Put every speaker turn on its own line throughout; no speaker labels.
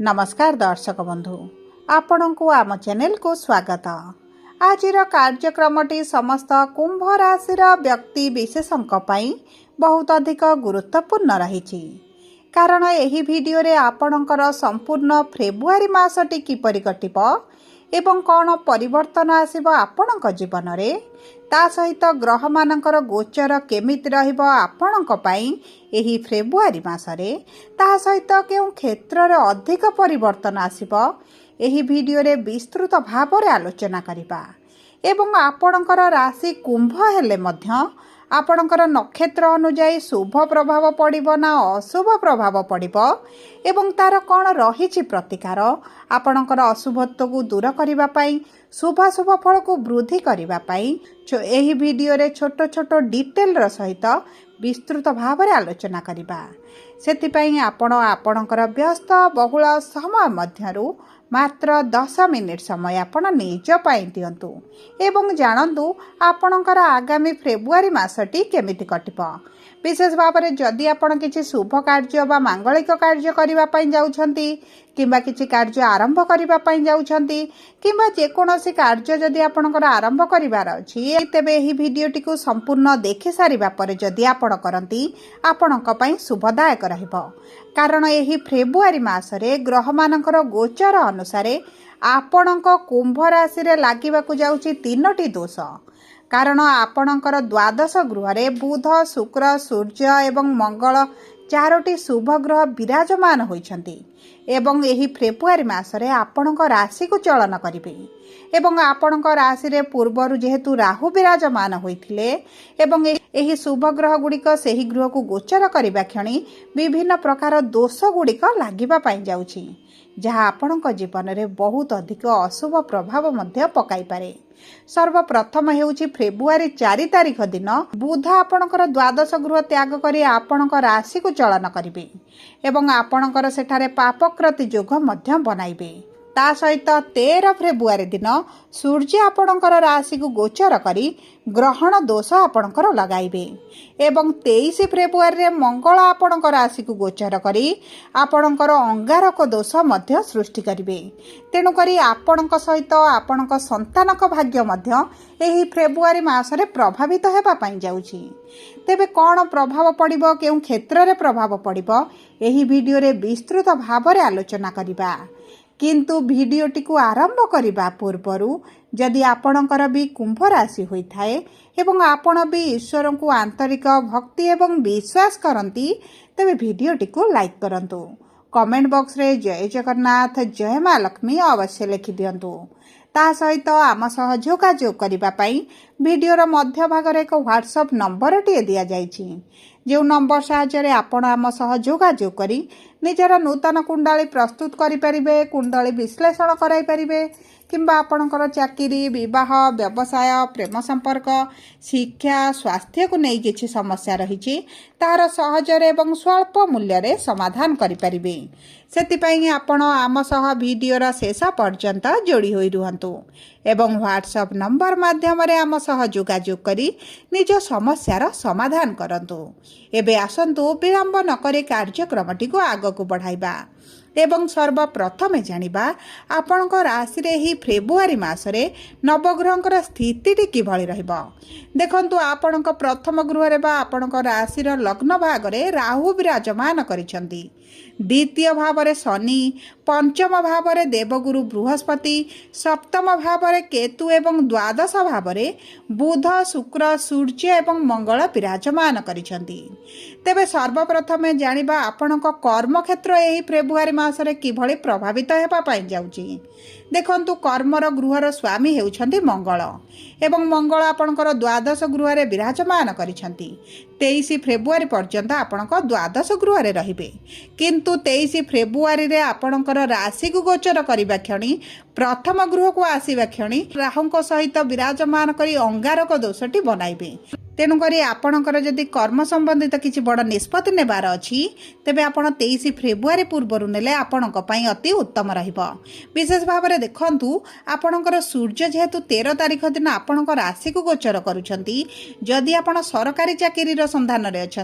नमस्कार दर्शक बंधु आपण को आम चैनल को स्वागत। आज कार्यक्रमटी समस्त कुंभ राशि व्यक्ति विशेषों बहुत अधिक गुरुत्वपूर्ण रही कारण यही भिडियो रे आपणकर संपूर्ण फेब्रुआरी मासटी किपरि कटिब एवं कौन परिवर्तन आसिब आपणक जीवन रे ता सहित ग्रह मानकर गोचर केमिति रहिब आपणक पई एही फेब्रुआरी मासरे ता सहित केउ क्षेत्र रे अधिक परिवर्तन आसिब एही भिडियो रे विस्तृत भाव रे आलोचना करिबा एवं आपणकर राशि कुंभ हेले मध्य आपणकर नक्षत्र अनुଯାୟୀ शुभ प्रभाव पड़िबो ना अशुभ प्रभाव पड़िबो एवं तार कौन रही प्रतिकार आपणकर अशुभत्व को दूर करिबा पई शुभाशुभ फल को वृद्धि करिबा पई एही वीडियो रे छोट छोट डिटेल र सहित विस्तृत भाव रे आलोचना करिबा। सेतिपई आपण आपणकर व्यस्त बहुल समय मध्यरु मात्र 10 मिनिट समय आपण निज पाई दियंतु एवं जानंतु आपणकर आगामी फेब्रुआरी मासटी केमिति कटिब। विशेष भाव में जदि आपण किसी शुभ कार्य बा मांगलिक कार्य करबा पई जाउछंती किंबा किसी कार्य आरंभ करबा पई जाउछंती किंबा जेकोनोसी कार्य जदि आपणकर आरंभ करिवार अछि तेबे एही भिडियोटी को संपूर्ण देखि सारिबा परे जदि आपण करंती आपणक पई शुभदायक रहिबो कारण एही फेब्रुआरी मासरे ग्रह मानकर गोचर अनुसारे आपणक कुंभ राशि रे लागिबाकू जाउछि 3टी दोष कारण आपणकर द्वादश गृह रे बुध शुक्र सूर्य एवं मंगल 4टी शुभ ग्रह विराजमान होइछंती एवं एही फेब्रुआरी मासरे आपणक राशि को चलन करिवे एवं आपणक राशि रे पूर्वरु जेहेतु राहु विराजमान होइथिले एवं एही शुभ ग्रह गुड़िक सेही ग्रह को गोचर करिबा क्षणी विभिन्न प्रकार दोष गुड़िक लागिबा पई जाउछि जहाँ आपणक जीवन में बहुत अधिक अशुभ प्रभाव मध्य पकाई पारे। सर्वप्रथम हेउछि फेब्रुआरी 4 तारिख दिन बुध आपणकर द्वादश गृह त्याग करी आपणक राशि को चलन करिवे एवं आपणकर सेठारे पापकृति योग मध्य बनाइबे। ता सहित 13 फेब्रुआरी दिन सूर्य आपणकर राशि को गोचर करी ग्रहण दोष आपणकर लगाइबे एवं 23 फेब्रुआरी रे मंगल आपणकर राशि को गोचर करी आपणकर अंगारक दोष मध्य सृष्टि करिवे। तेणु करी आपणक सहित आपणक संतानक भाग्य मध्य एही फेब्रुआरी मासरे प्रभावित हेबा पई जाउछि। तेबे कौन प्रभाव पड़िबो केउ क्षेत्र रे प्रभाव पड़िबो एही वीडियो रे विस्तृत भाव रे आलोचना करिबा किंतु भिडियोटी को आरंभ करने पूर्वर जदि आपणकर भी कुंभ राशि होइथाए एवं आपण भी ईश्वर को आंतरिक भक्ति एवं विश्वास करती तेबे भिडियोटी को लाइक करंतु कमेंट बॉक्स रे जय जगन्नाथ जय मां लक्ष्मी अवश्य लिखि दियंतु। ता सहित आम सह जोगाजोग करिबा पई भिडियोर मध्य भाग रे एक व्हाट्सएप नंबर टी दिया जाइछि जो नंबर साहाय्य आपण आम सह जोगाजोग करी निजर नूतन कुंडली प्रस्तुत करि परिबे कुंडली विश्लेषण कराई परिबे किंबा आपणकर चाकरी विवाह व्यवसाय प्रेम संपर्क शिक्षा स्वास्थ्य को नहीं किछि समस्या रही तार सहजरे एवं स्वल्प मूल्य रे समाधान करि परिबे। सेतिपई आपण आम सह भिडियोर शेष पर्यंत जोड़ी होई रुहंतु एवं व्हाट्सएप नंबर माध्यम रे आम सह जोगाजोग करी निज समस्यार समाधान करंतु। एबे आसंतु विलंब न करी कार्यक्रमटी को आग को बढ़ाइबा एवं सर्वप्रथमे जानिबा आपणक राशि रे ही फेब्रुआरी मासरे नवग्रहंकर स्थिति किभଳି रहइबो। देखंतु आपणक प्रथम गृह रे बा आपणक राशि रो लग्न भाग रे राहु विराजमान करिसंती द्वितीय भाव रे शनि पंचम भाव रे देवगुरु बृहस्पति सप्तम भाव रे केतु एवं द्वादश भाव रे बुध शुक्र सूर्य एवं मंगल विराजमान करिसंती। तेबे सर्वप्रथमे जानिबा आपणक कर्म क्षेत्र एही फेब्रुआरी मासरे किभଳି प्रभावित हेबा पाई जाउची। देखंतु कर्मर गृहर स्वामी हेउछंती मंगल एवं मंगल आपणकर द्वादश गृह रे विराजमान करिसंती 23 फेब्रुआरी पर्यंत आपणक द्वादश गृह रे रहिबे किंतु 23 फेब्रुआरी रे आपणकर राशि को गोचर करिबा क्षणी प्रथम गृह को आसीबा क्षणी राहुंक सहित विराजमान करी अंगारक दोषटी बनाइबे। तेणुक आपणकर जदि कर्म संबंधित किसी बड़ निष्पत्ति नेबार अच्छी तेबे आपण 23 फेब्रुआरी पूर्व नेले आपण अति उत्तम रहिबो। विशेष भाव में देखु आपणकर सूर्य जेहेतु 13 तारिख दिन आपण राशि को गोचर करुछंती जदि आपण सरकारी चाकरी संधान में अच्छा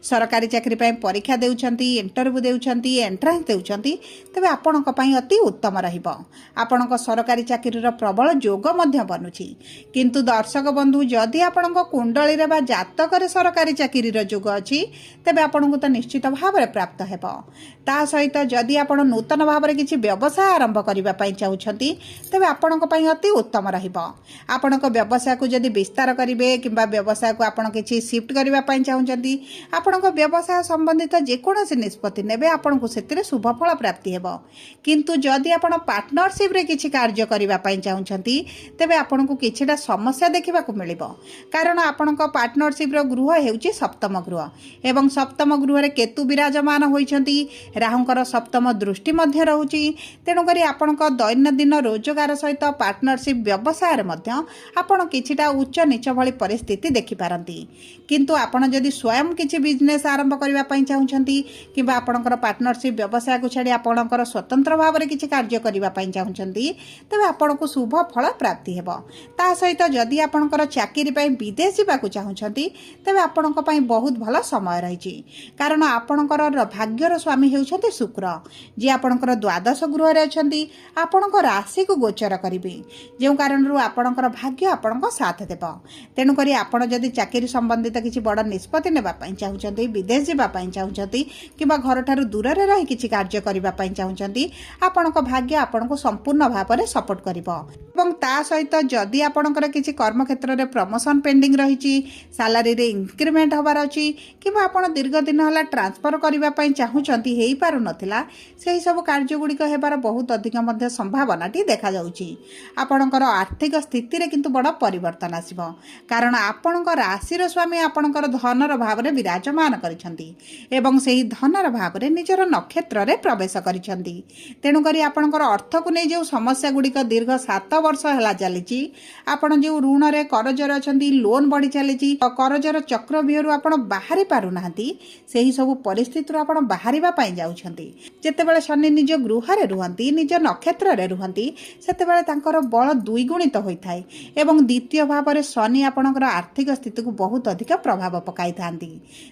सरकारी चाकरी परीक्षा देउछंती इंटरव्यू देउछंती एंट्रांस देउछंती तेबे आपण अति उत्तम रहिबो। आपण सरकारी चाकरी प्रबल जोग मध्य बनुछि किंतु दर्शक बंधु जदि आपण कुंडली रे बा जातक सरकारी चाकरी जोग अच्छी तेबे आपण तो निश्चित भाव में प्राप्त हेबो। ता सहित जदि आपण नूतन भाव में किसी व्यवसाय आरंभ करबा पई चाहुछंती तेबे आपण अति उत्तम रहिबो। आपण व्यवसाय को जदि विस्तार करिवे किंबा व्यवसाय को आपण किसी शिफ्ट करबा पई चाहुछंती आपण व्यवसाय संबंधित जेकोसी निष्पत्ति नेबे आपण को सेतिरे शुभ फल प्राप्ति हेबो। किंतु जदि आपण पार्टनरशिप रे किसी कार्य करबा पई चाहुछंती तेबे आपण को किछिटा समस्या देखिबा को मिलिबो कारण आपण पार्टनरशिप रो गृह हेउची सप्तम गृह एवं सप्तम गृह रे केतु विराजमान होइछंती राहुंकर सप्तम दृष्टि मध्य रहउची। तेणु करी आपण दैनंदिन रोजगार सहित पार्टनरशिप व्यवसाय रे मध्य आपण किछिटा उच्च नीच भली परिस्थिति देखि पारंती। किंतु आपण जदि स्वयं किछि बिजनेस आरंभ करबा पई चाहुछंती किबा आपणकर पार्टनरशिप व्यवसाय को छाड़ी आपणकर स्वतंत्र भाव में किछि कार्य करबा पई चाहुछंती तेबे आपण को शुभ फल प्राप्ति हेबो। ता सहित जदि आपणकर चाकरी पई विदेश जाबाकू चाहुछंती तेबे आपणक पई बहुत भल समय रहिछि कारण आपणकर भाग्यर स्वामी हेउछंती शुक्र जे आपणकर द्वादश गृह रे अछंती आपणक राशि को गोचर करिवे जे कारण रु आपणकर भाग्य आपणक साथ देबो। तेणु करी आपण जदि चाकरी संबंधित किछि बड़ निष्पत्ति नेबा पई चाहुछंती विदेश जाबा पई चाहुछंती किबा घर ठारू दूर रे रही किछि कार्य करबा पई चाहुछंती आपणक भाग्य आपणको संपूर्ण भाव में सपोर्ट करिवो। एवं ता सहित जदि आपणकर किछि कर्म क्षेत्र रे प्रमोशन पेंडिंग रहिछि सैलरी रे इंक्रीमेंट होबार अछि किबा आपण दीर्घ दिन होला ट्रांसफर करबा पई चाहुछंती हेई पारु नथिला सेही सब कार्य गुड़िक हेबार बहुत अधिक मध्य संभावनाटी देखा जाउछि। आपणकर आर्थिक स्थिति रे किंतु बड़ परिवर्तन आसीबो कारण आपणकर राशिर स्वामी आपणकर धनर भाव रे विराजमान करिसंती एवं सेही धनर भाव रे निजर नक्षत्र रे प्रवेश करिसंती। तेणु करी आपणकर अर्थ को नै जे समस्या गुड़िक दीर्घ 7 वर्ष हला चलीछि आपण जे ऋण रे करजर अछंती लोन बढ़ी चलीछि करजर चक्रव्यूहरु आपण बाहरी पारु नाहंती सेही सब परिस्थिति आपण बाहरिबा पई जाउछंती। जेतेबेले शनि निज गृह रे रुहंती निज नक्षत्र रे रुहंती सेतेबेले तांकर बल द्विगुणित होइथाय एवं द्वितीय भाव रे शनि आपणकर आर्थिक स्थिति को बहुत अधिक प्रभाव पकाई थांती।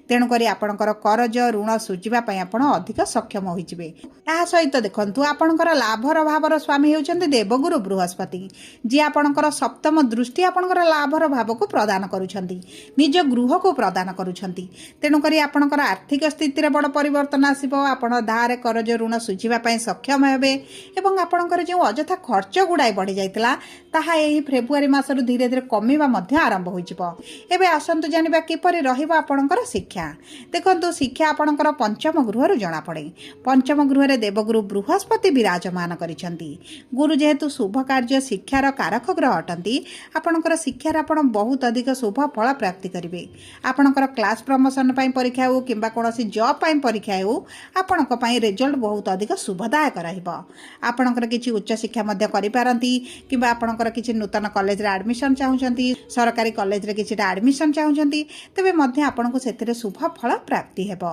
तेणु करी आपणकर करज ऋण सुझिबा पई आपण अधिक सक्षम होइजिबे। ता सहित देखंतु आपणकर लाभर भावर स्वामी हेउछंती देवगुरु बृहस्पति जे आपणकर सप्तम दृष्टि आपणकर लाभर भाव को प्रदान करूछंती निज गृह को प्रदान करूछंती। तेणु करी आपणकर आर्थिक स्थिति रे बड़ परिवर्तन आसीबो आपण धारे करज ऋण सुझिबा पई सक्षम हेबे एवं आपणकर जे अजथा खर्च गुडाई बढ़ी जाइतला ताहा एही फेब्रुआरी मासरु धीरे धीरे कमिबा मध्य आरंभ होइजिबो। एबे आसंतु जानिबा किपरि रहिबो आपणकर शिक्षा। देखंतु शिक्षा आपणकर पंचम गृहरु जणा पड़े पंचम गृह रे देवगुरु बृहस्पति विराजमान करिसंती। गुरु जेहेतु शुभ कार्य शिक्षार कारक ग्रह अटंती आपणकर शिक्षार आपण बहुत अधिक शुभ फल प्राप्ति करिवे। आपणकर क्लास प्रमोशन पई परीक्षा हो किंबा कोनोसी जॉब पई परीक्षा हो आपणक पई रिजल्ट बहुत अधिक शुभदायक रहिबो। आपणकर किछि उच्च शिक्षा मध्य करि पारंती किंबा आपणकर किछि नूतन कॉलेज रे एडमिशन चाहुचंती सरकारी कॉलेज रे किछिटा एडमिशन चाहुचंती तेबे मध्य आपणको सेतिरे शुभ फल प्राप्ति हेबो।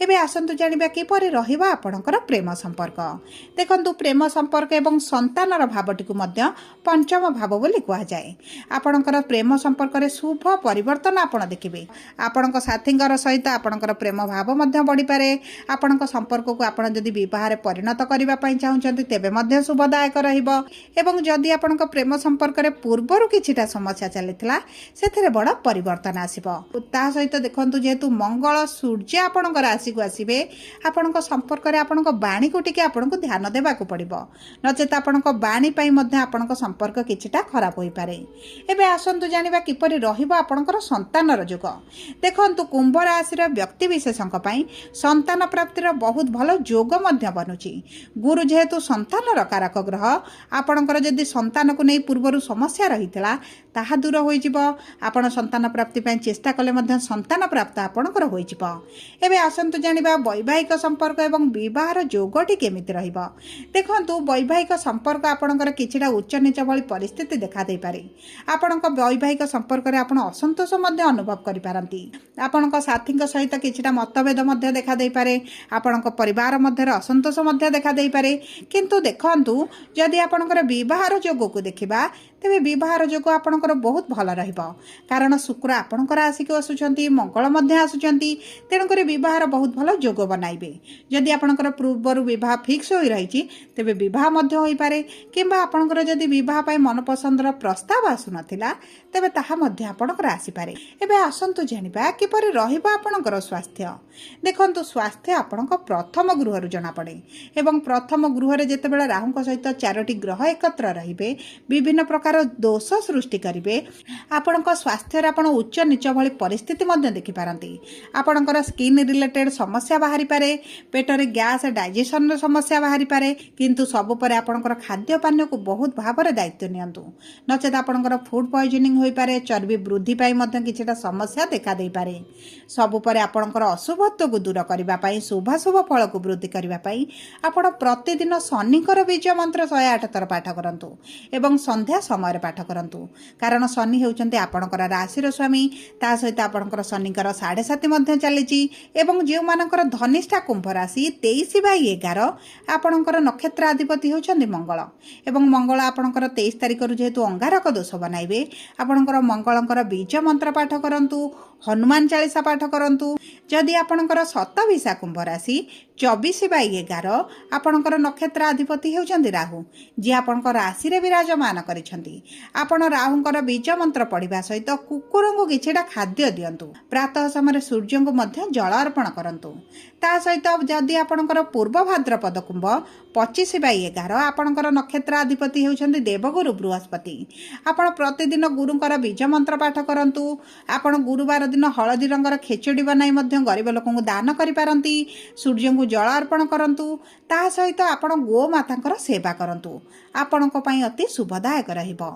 एबे आसंतु जानिबा किपरि रहिबो आपणकर प्रेम संपर्क। देखंतु प्रेम संपर्क एवं संतानर भावटिकु मध्य पंचम भाव बोली कुहा जाए। आपणकर प्रेम संपर्क रे शुभ परिवर्तन आपण देखिबे। आपणक साथींगर सहित आपणकर प्रेम भाव मध्य बढ़ी पारे। आपणक संपर्क को आपण जदि विवाह रे परिणत करिबा पई चाहुचंती तेबे मध्य शुभदायक रहिबो एवं जदि आपणक प्रेम संपर्क रे पूर्वरु किछिटा समस्या चलितला सेथिरे बड़ परिवर्तन आसीबो। ता सहित देखंतु जेहेतु मंगल सूर्य आपणकर राशि को आसीबे आपणक संपर्क रे आपणक बाणी को टिके आपणक ध्यान देबाकू पड़िबो नचेत आपणक बाणी पई मध्य आपणक संपर्क किछिटा खराब होई पारे। एबे आसंतु जानिबा किपरि रहिबो आपणकर संतानर जोग। देखंतु कुंभ राशिर व्यक्ति विशेषक पई संतान प्राप्तिर बहुत भल जोग मध्य बनुची। गुरु जेहेतु संतानर कारक ग्रह आपणकर जदि संतान को नै पूर्वरु समस्या रहितला ताहा दूर होई जिवो। आपण संतान प्राप्ति पई चेष्टा कले मध्य संतान प्राप्त आपणकर होई जिवो। एबे आसंतु जानिबा वैवाहिक संपर्क एवं विवाहर जोगटी केमिति रहिबो। देखंतु वैवाहिक संपर्क आपणकर किछिटा उच्च नीच भली परिस्थिति देखा दे पारे। आपणक वैवाहिक संपर्क रे आपण असंतोष मध्य अनुभव करिपारंती। आपणक साथीଙ୍କ सहित किछिटा मतभेद मध्य देखा देई पारे, आपणक परिवार मध्य असंतोष मध्य देखा देई पारे। किंतु देखंतु जदि आपणकर विवाहर जोग को देखिबा तेबे विवाहर जोग आपणकर बहुत भल रहिबो, कारण शुक्र आपणकर आसिक आसुचंती, मंगल मध्य आसुचंती, तेणुकर विवाहर बहुत भल जोग बनाइबे। जदि आपणकर पूर्वर विवाह फिक्स होई रहिछि तेबे विवाह मध्य होई पारे, किंबा आपणकर जदि विवाह पाई मनपसंदर प्रस्ताव आसु नथिला तेबे ताहा मध्य आपणकर आसी पारे। एबे आसंतु जानिबा किपरि रहिबा आपणकर स्वास्थ्य। देखंतु स्वास्थ्य आपणक प्रथम गृहरु जणा पड़े, एवं प्रथम गृहरे जेतेबेला राहुଙ୍କ सहित 4टी ग्रह एकत्र रहिबे, विभिन्न प्रकार दोष सृष्टि करिवे। आपणक स्वास्थ्य रे आपण उच्च नीच भली परिस्थिति मध्य देखि पारंती। आपणकर स्किन रिलेटेड समस्या बाहरी पारे, पेटरे गैस डाइजेशन समस्या बाहरी पारे, किंतु सब परे आपणकर खाद्य पानीय को बहुत भाबरे दायित्व नियंतु, नचेत आपणकर फूड पॉइजनिंग होई पारे, चर्बी वृद्धि पाई मध्य किछटा समस्या देखा देई पारे। सब परे आपणकर अशुभत्व को दूर करिबा पाई, शुभाशुभ फल को वृद्धि करिबा पाई आपण प्रतिदिन शनिकर बीज मंत्र 108 थर पाठ करंतु एवं संध्या समय पाठ करंतु, कारण शनि हेउचंते आपणकर राशिर स्वामी। ता सहित आपणकर शनिकर 7.5 मध्य चलीची, एवं जे मानकर धनिष्ठा कुंभ राशि 23/11 आपणकर नक्षत्र अधिपति होउचंती मंगल, एवं मंगल आपणकर 23 तारिख रु जेहेतु अंगारक दोष बनाइबे, आपणकर मंगलकर बीज मंत्र पाठ करंतु, हनुमान चालीसा पाठ करंतु। जदि आपणकर शतभिषा कुंभ राशि 24/11 आपणकर नक्षत्र अधिपति हेउचंती राहु, जे आपणकर राशि रे विराजमान करिसंती। आपण राहुंकर बीज मंत्र पढ़िबा सहित कुकुरंगु किछिटा खाद्य दियंतु। प्रातः समय सूर्य को मध्य जल अर्पण करंतु। ता सहित जदि आपणकर पूर्व भाद्रपद कुंभ 25/11 आपणकर नक्षत्र अधिपति हेउचंती देवगुरु बृहस्पति। आपण प्रतिदिन गुरुंकर बीज मंत्र पाठ करंतु। आपण गुरुवार दिन हलदी रंगर खेचड़ी बनाई मध्य गरीब लोकंकु दान करि पारंती। सूर्य को जल अर्पण करंतु। ता सहित आपण गोमातांकर सेवा करंतु। आपणक पई अति शुभदायक रहिबो।